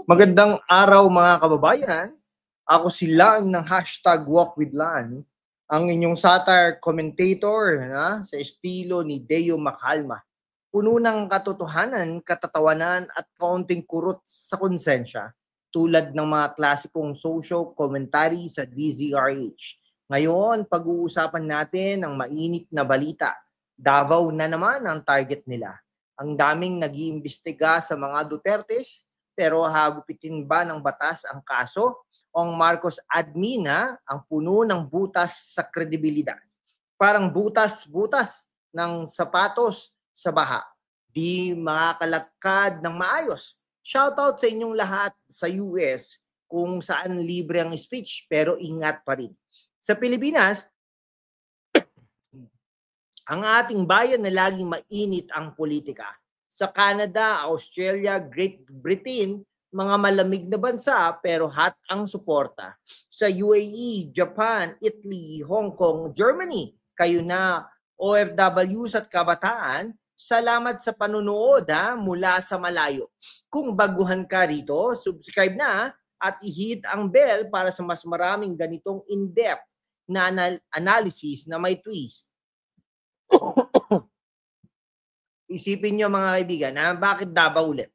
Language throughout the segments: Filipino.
Magandang araw mga kababayan. Ako si Lan ng #WalkWithLan, ang inyong satire commentator sa estilo ni Deo Macalma. Puno ng katotohanan, katatawanan at kaunting kurot sa konsensya, tulad ng mga klasikong social commentary sa DZRH. Ngayon, pag-uusapan natin ang mainit na balita. Davao na naman ang target nila. Ang daming nag-iimbestiga sa mga Dutertes, pero hagupitin ba ng batas ang kaso? O ang Marcos admin ang puno ng butas sa kredibilidad. Parang butas-butas ng sapatos sa baha. Di makakalakad ng maayos. Shoutout sa inyong lahat sa US kung saan libre ang speech pero ingat pa rin. Sa Pilipinas, ang ating bayan na laging mainit ang politika. Sa Canada, Australia, Great Britain, mga malamig na bansa pero hot ang suporta. Sa UAE, Japan, Italy, Hong Kong, Germany, kayo na OFWs at kabataan, salamat sa panunood mula sa malayo. Kung baguhan ka rito, subscribe na at i-hit ang bell para sa mas maraming ganitong in-depth na analysis na may twist. Isipin nyo mga kaibigan, bakit Davao ulit?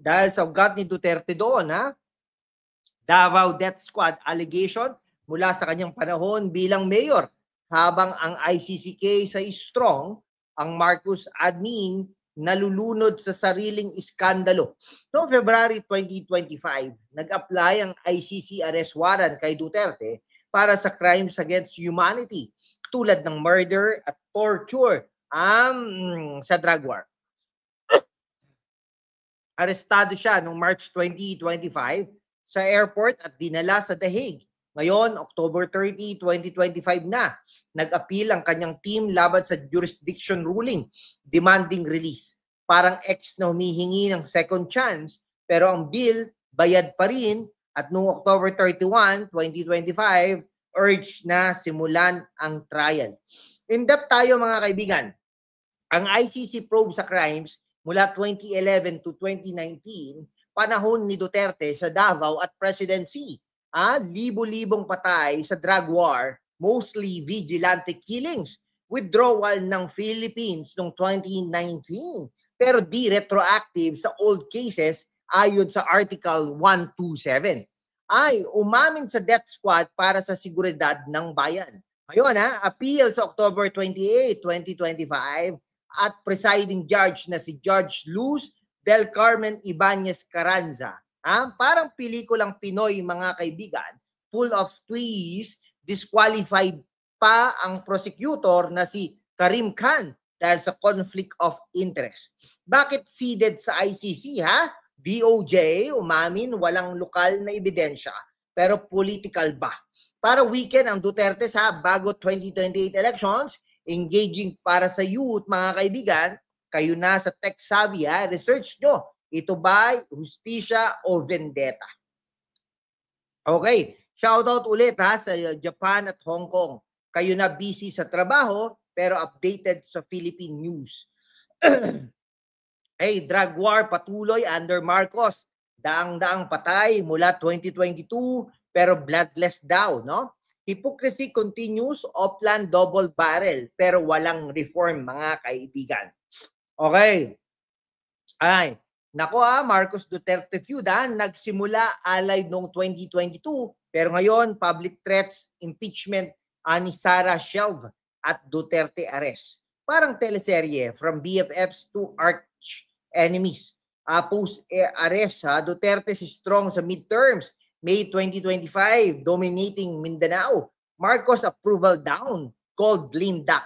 Dahil sa ugat ni Duterte doon, Davao Death Squad allegation mula sa kanyang panahon bilang mayor. Habang ang ICC case ay strong, ang Marcos admin nalulunod sa sariling iskandalo. Noong February 2025, nag-apply ang ICC arrest warrant kay Duterte para sa crimes against humanity tulad ng murder at torture sa drug war. Arestado siya noong March 2025 sa airport at dinala sa The Hague. Ngayon, October 30, 2025 na, nag-appeal ang kanyang team laban sa jurisdiction ruling, demanding release. Parang ex na humihingi ng second chance, pero ang bill, bayad pa rin, at noong October 31, 2025, urge na simulan ang trial. In-depth tayo mga kaibigan. Ang ICC probe sa crimes mula 2011 to 2019, panahon ni Duterte sa Davao at presidency. Libo-libong patay sa drug war, mostly vigilante killings. Withdrawal ng Philippines noong 2019, pero di retroactive sa old cases ayon sa Article 127. Ay umamin sa death squad para sa seguridad ng bayan. Ngayon appeal sa October 28, 2025 at presiding judge na si Judge Luz Del Carmen Ibanez Carranza. Parang pelikulang Pinoy mga kaibigan, full of twists, disqualified pa ang prosecutor na si Karim Khan dahil sa conflict of interest. Bakit seeded sa ICC DOJ umamin walang lokal na ebidensya pero political ba? Para weekend ang Duterte bago 2028 elections, engaging para sa youth mga kaibigan, kayo na sa tech savvy research nyo. Ito ba hustisya o vendetta? Okay, shoutout ulit sa Japan at Hong Kong. Kayo na busy sa trabaho pero updated sa Philippine news. Drug war patuloy under Marcos. Daang-daang patay mula 2022 pero bloodless daw, no? Hypocrisy continues, Oplan double barrel pero walang reform mga kaibigan. Okay. Nako Marcos Duterte feud nagsimula alay noong 2022 pero ngayon public threats, impeachment ni Sara Shelv at Duterte arrest. Parang teleserye from BFFs to arch enemies. Post-arrest Duterte is strong sa midterms. May 2025, dominating Mindanao. Marcos approval down, called lame duck.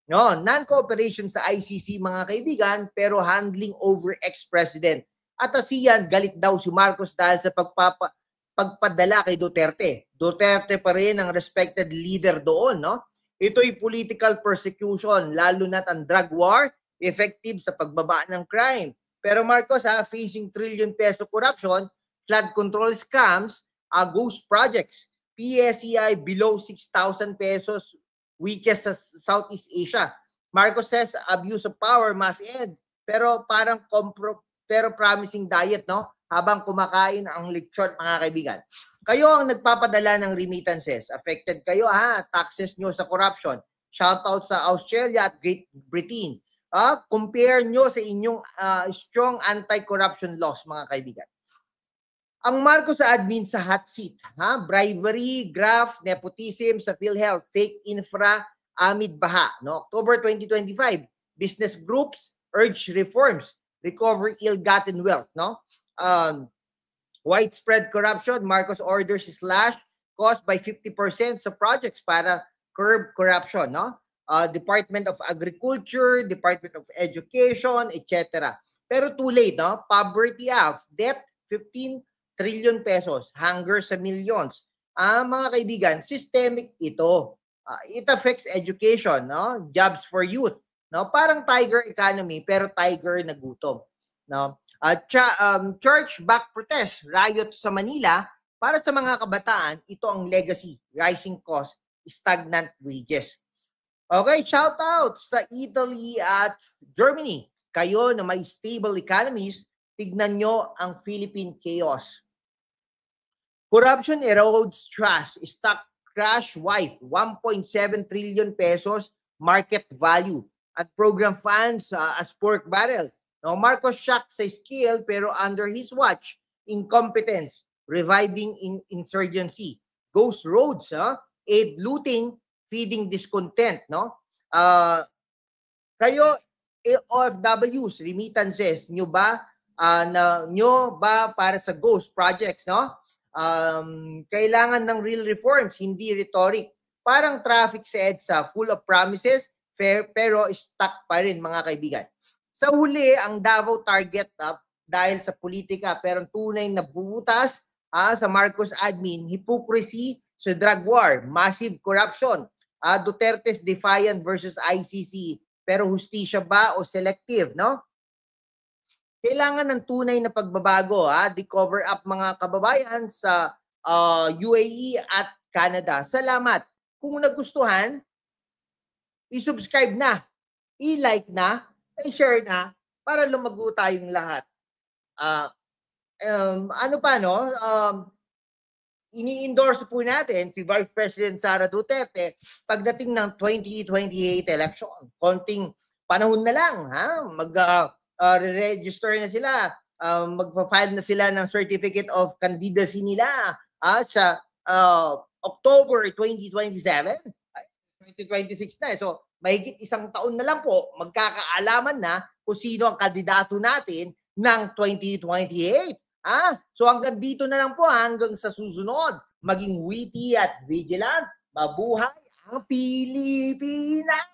No, non-cooperation sa ICC mga kaibigan, pero handling over ex-president. At asiyan, galit daw si Marcos dahil sa pagpadala kay Duterte. Duterte pa rin ang respected leader doon, no? Ito'y political persecution, lalo na't ang drug war, effective sa pagbaba ng crime. Pero Marcos, facing trillion peso corruption, flood control scams, ghost projects, PSEI below 6,000 pesos, weakest sa Southeast Asia. Marcos says abuse of power must end. Pero parang pero promising diet, no? Habang kumakain ang lechon, mga kaibigan. Kayo ang nagpapadala ng remittances. Affected kayo, taxes nyo sa corruption. Shout out sa Australia at Great Britain. Compare nyo sa inyong strong anti-corruption laws, mga kaibigan. Ang Marcos admin sa hot seat, bribery, graft, nepotism sa PhilHealth, fake infra, amid baha. No? October 2025, business groups urge reforms, recover ill-gotten wealth. No? Widespread corruption, Marcos orders slash cost by 50% sa projects para curb corruption. No? Department of Agriculture, Department of Education, etc. Pero too late, no? Poverty debt 15 trillion pesos, hunger sa millions. Mga kaibigan, systemic ito. It affects education, no? Jobs for youth, no? Parang tiger economy pero tiger na gutom, no? Church-backed protest, riot sa Manila, para sa mga kabataan, ito ang legacy, rising cost, stagnant wages. Okay, shout out sa Italy at Germany. Kayo na may stable economies, tignan nyo ang Philippine chaos. Corruption erodes trust, stock crash wide, 1.7 trillion pesos market value at program funds as pork barrel. Now, Marcos shocked sa scale pero under his watch, incompetence, reviving insurgency, ghost roads, aid looting, feeding discontent, no? Kayo OFWs, remittances, nyo ba para sa ghost projects, no? Kailangan ng real reforms, hindi rhetoric. Parang traffic sa EDSA, full of promises, pero stuck pa rin, mga kaibigan. Sa huli, ang Davao target dahil sa politika, pero tunay na butas sa Marcos admin, hypocrisy sa drug war, massive corruption, Duterte's defiant versus ICC, pero hustisya ba o selective, no? Kailangan ng tunay na pagbabago, di-cover up mga kababayan sa UAE at Canada. Salamat. Kung nagustuhan, i-subscribe na, i-like na, i-share na, para lumago tayong lahat. Ini-endorse po natin si Vice President Sara Duterte pagdating ng 2028 election. Konting panahon na lang, mag-register na sila, magpa-file na sila ng certificate of candidacy nila sa October 2027, 2026 na. So, mahigit isang taon na lang po, magkakaalaman na kung sino ang kandidato natin ng 2028. So hanggang dito na lang po, hanggang sa susunod. Maging witty at vigilant. Mabuhay ang Pilipinas!